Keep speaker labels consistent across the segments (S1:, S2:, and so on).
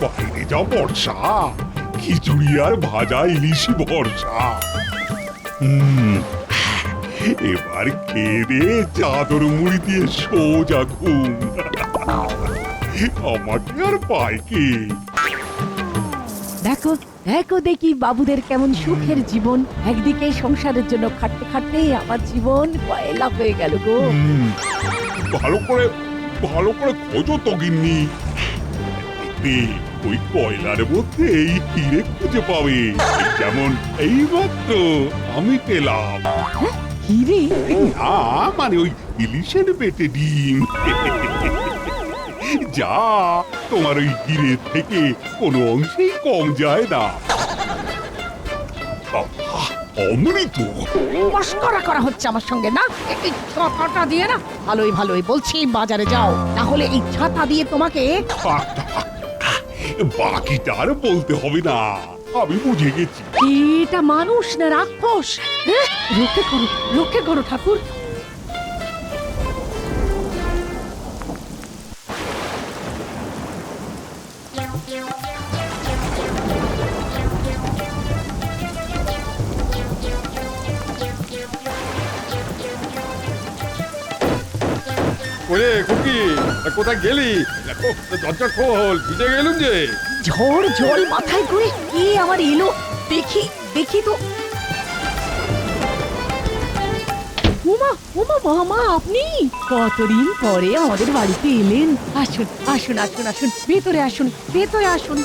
S1: বাইরে যা বর্ষা, খিচুড়ি আর ভাজা ইলিশ ভরসা। এবার খেয়ে দিয়ে চাদর মুড়ি দিয়ে সোজা ঘুম। আমাকে আর পায় কে?
S2: দেখো দেখো দেখি বাবুদের কেমন সুখের জীবন। একদিকে সংসারের জন্য খাটতে খাটতে আমার জীবন কয়লা হয়ে গেল গো।
S1: ভালো করে খোঁজো তো গিন্নি। দেখবে ওই কয়লার মধ্যে এই হিরে খুঁজে পাবে, যেমন এইমাত্র আমি পেলাম।
S2: হিরে?
S1: না, মানে ওই ইলিশের পেটে ডিম। যা, তোমার ওই হিরে থেকে কোনো অংশেই কম যায় না। অমৃত।
S2: মস্করা করা হচ্ছে আমার সঙ্গে না? এই ছাতাটা দিয়ে না, ভালোই বলছি বাজারে যাও, তাহলে এই ছাতা দিয়ে তোমাকে।
S1: বাকিটা আর বলতে হবে না, আমি বুঝে গেছি।
S2: এটা মানুষ না রাক্ষস? রক্ষে করো ঠাকুর।
S3: ওরে খুকি, কোথায় গেলি? দেখো দরজা খোল, ভিজে গেলুম যে।
S2: ঝড় জল মাথায় করে কে আমার এলো, দেখি তো। ওমা মামা, আপনি কতদিন পরে আমাদের বাড়িতে এলেন। আসুন, ভেতরে আসুন।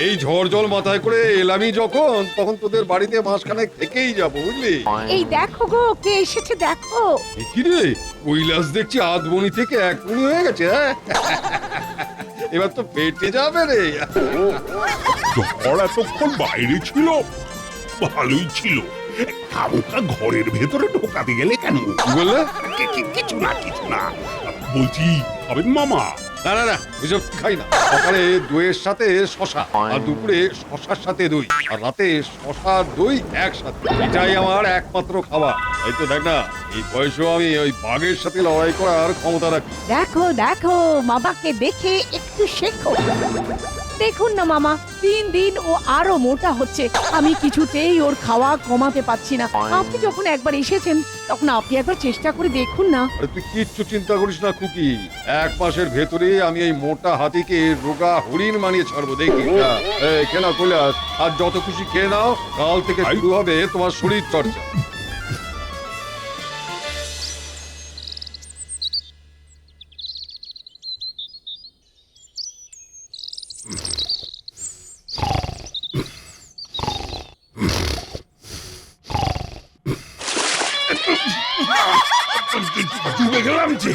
S3: এই ঝড় জল মাথায় করে এলামি যখন, তখন তোদের বাড়িতে মাসখানেক থেকেই যাবো, বুঝলি?
S2: এই দেখো গো, কে এসেছে দেখো।
S3: কি রে, কৈলাস দেখছি আধবনি থেকে এক বনি হয়ে গেছে। হ্যাঁ, এবার তো পেটে যাবে রে।
S1: ঝড় এতক্ষণ বাইরে ছিল, ভালোই ছিল। খামোকা ঘরের ভেতরে ঢোকাতে গেলে কেন?
S3: কি বললে?
S1: কিছু না। বলছি, হবেন মামা?
S3: না, ওইসব খাই না। সকালে দইয়ের সাথে শশা, আর দুপুরে শশার সাথে দই, আর রাতে শশা দই একসাথে। এটাই আমার একমাত্র খাবার। এই তো দেখ না, এই বয়সেও আমি ওই বাঘের সাথে লড়াই করার ক্ষমতা রাখি।
S2: দেখো মামাকে দেখে একটু শেখো। দেখুন না মামা, দিন ও আরো মোটা হচ্ছে। আমি কিছুতেই ওর খাওয়া কমাতে পারছি না। আপনি যখন একবার এসেছেন, তখন আপনি একবার চেষ্টা করে দেখুন না।
S3: আরে তুই কিচ্ছু চিন্তা করিস না খুকি, এক মাসের ভেতরে আমি এই মোটা হাতিকে রোগা হরিণ মানিয়ে ছাড়বো, দেখি। কেনা কৈলাস, আর যত খুশি খেয়ে নাও, কাল থেকে শুরু হবে তোমার শরীর চর্চা।
S1: ডুবে গেলাম যে।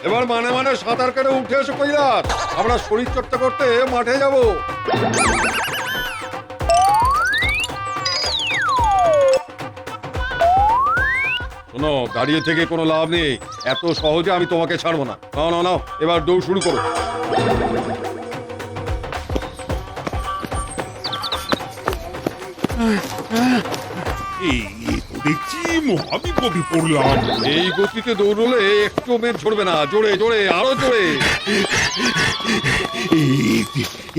S3: এবার মানে সাঁতার কেটে উঠে এসো কৈলাস, আমরা শরীর চর্চা করতে মাঠে যাব। শোনো, দাঁড়িয়ে থেকে কোনো লাভ নেই, এত সহজে আমি তোমাকে ছাড়বো না। নাও, এবার দৌড় শুরু করো।
S1: দেখছি মহাবিপদে পড়লাম।
S3: এই গতিতে দৌড়লে একটু মেঘ ছড়বে না। জোরে আরো জোরে।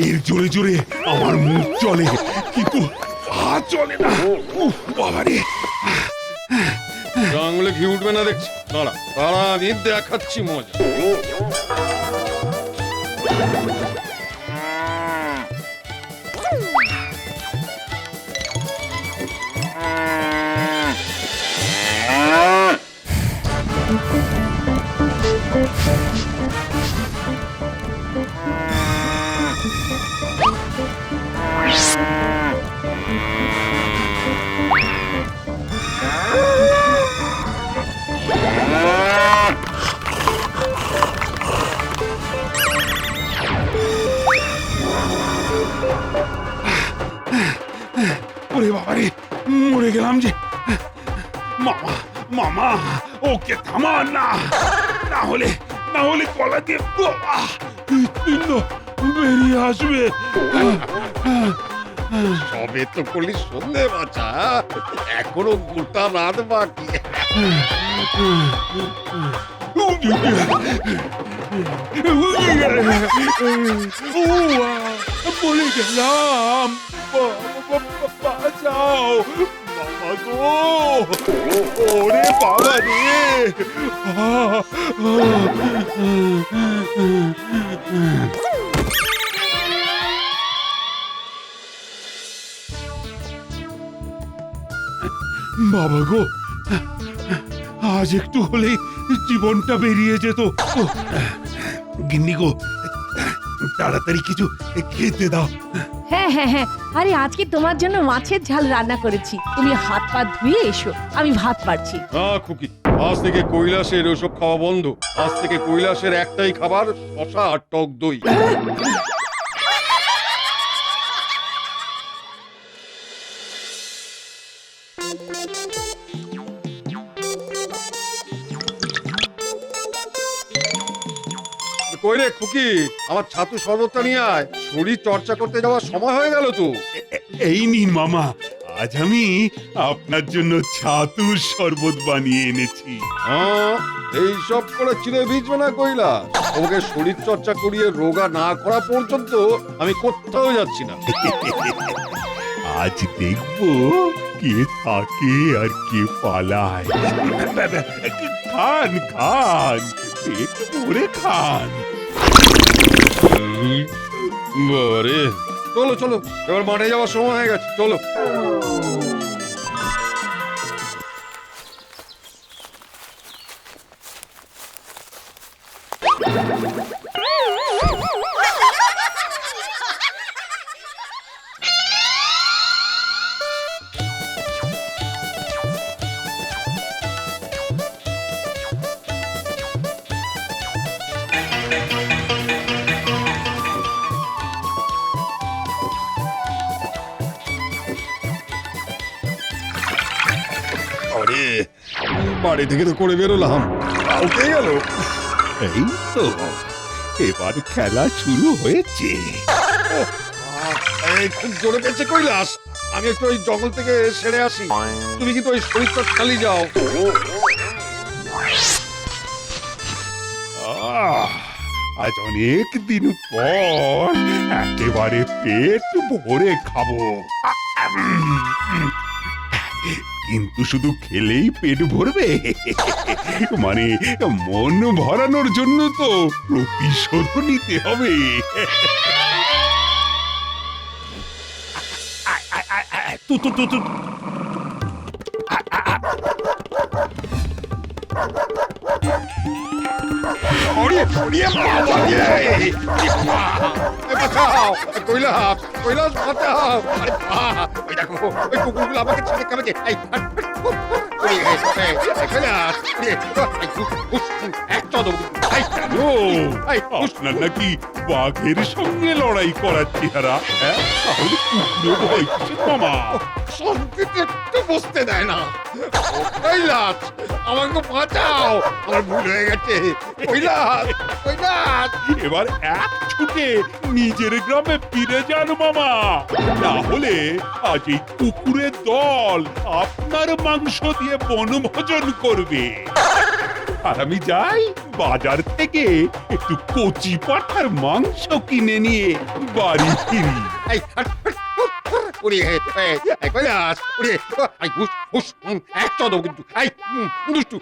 S1: এর জোরে আমার মুখ চলে, কিন্তু পা চলে না। বাবারে,
S3: আঙুলে ঘি উঠবে না দেখছি। দাঁড়া, আমি দেখাচ্ছি মজা।
S1: ওরে বাবারে, মরে গেলাম যে। মামা, ওকে থামান না, না হলে গলা দিয়ে পিণ্ড বেরিয়ে আসবে।
S3: সবে তো করলি সন্ধে বাঁচা, এখনো গোটা রাত বাকি।
S1: বলে গেলাম, বাঁচাও বাবা গো, ওরে বাবা রে। বাবা গো, আজ একটু হলে জীবনটা বেরিয়ে যেত। গিন্নি গো, তাড়াতাড়ি কিছু খেতে দাও।
S2: হ্যাঁ হ্যাঁ হ্যাঁ, আরে আজকে তোমার জন্য মাছের ঝাল রান্না করেছি, তুমি হাত পা ধুয়ে এসো, আমি ভাত বাড়ছি।
S3: না খুকি, আজ থেকে কৈলাসের ওসব খাওয়া বন্ধ। আজ থেকে কৈলাসের একটাই খাবার, শশা আর টক দই। কই রে খুকি, আমার ছাতু শরবতটা নিয়ে আয়। শরীর চর্চা করতে যাওয়ার সময় হয়ে গেল তো।
S1: এই নিন মামা, আজ আমি আপনার জন্য ছাতুর শরবত বানিয়ে এনেছি।
S3: হ্যাঁ, এইসব করে চিড়ে ভিজবে না কৈলাস। ওকে শরীর চর্চা করিয়ে রোগা না করা পর্যন্ত আমি কোথাও যাচ্ছি না।
S1: আজ দেখবো কে থাকে আর কে পালায়। খান খান, পেট ভরে খান।
S3: বাবারে, চলো চলো, এবার মাঠে যাওয়ার সময় হয়ে গেছে, চলো। আরে, বাড়ি থেকে তো করে বেরোলাম, কাউকে গেল।
S1: এই তো, এবার খেলা শুরু হয়েছে।
S3: এই খুব জোরে পেয়েছে কৈলাস, আমি একটু ওই জঙ্গল থেকে সেরে আসি। তুমি কিন্তু ওই শরীরটা খালি যাও।
S1: আজ অনেক দিন পর একেবারে পেট ভরে খাবো। কিন্তু শুধু খেলেই পেট ভরবে? মানে মন ভরানোর জন্য তো প্রতিশোধ নিতে হবে। তু তু তু তু।
S3: বাঁচাও কৈলাস, কৈলাস বাঁচাও। আরে ওই দেখো, ওই কুকুরগুলো আমাকে ছেড়ে খাবে।
S1: আপনার নাকি বাঘের সঙ্গে লড়াই করার চেহারা? তাহলে কুকুরে ভয় কিসের মামা?
S3: শান্তিতে একটু বসতে দেয় না। কৈলাস, আমাকে বাঁচাও, আমার ভুল হয়ে গেছে। কৈলাস, কৈলাস।
S1: এবার এক ছুটে নিজের গ্রামে ফিরে যান মামা, তাহলে আজ এই কুকুরের দল আপনার মাংস দিয়ে বনভোজন করবে। আর আমি যাই বাজার থেকে একটু কচি পাঠার মাংস কিনে নিয়ে বাড়ি ফিরি।
S3: কৈলাস, একদম কিন্তু দুষ্টু।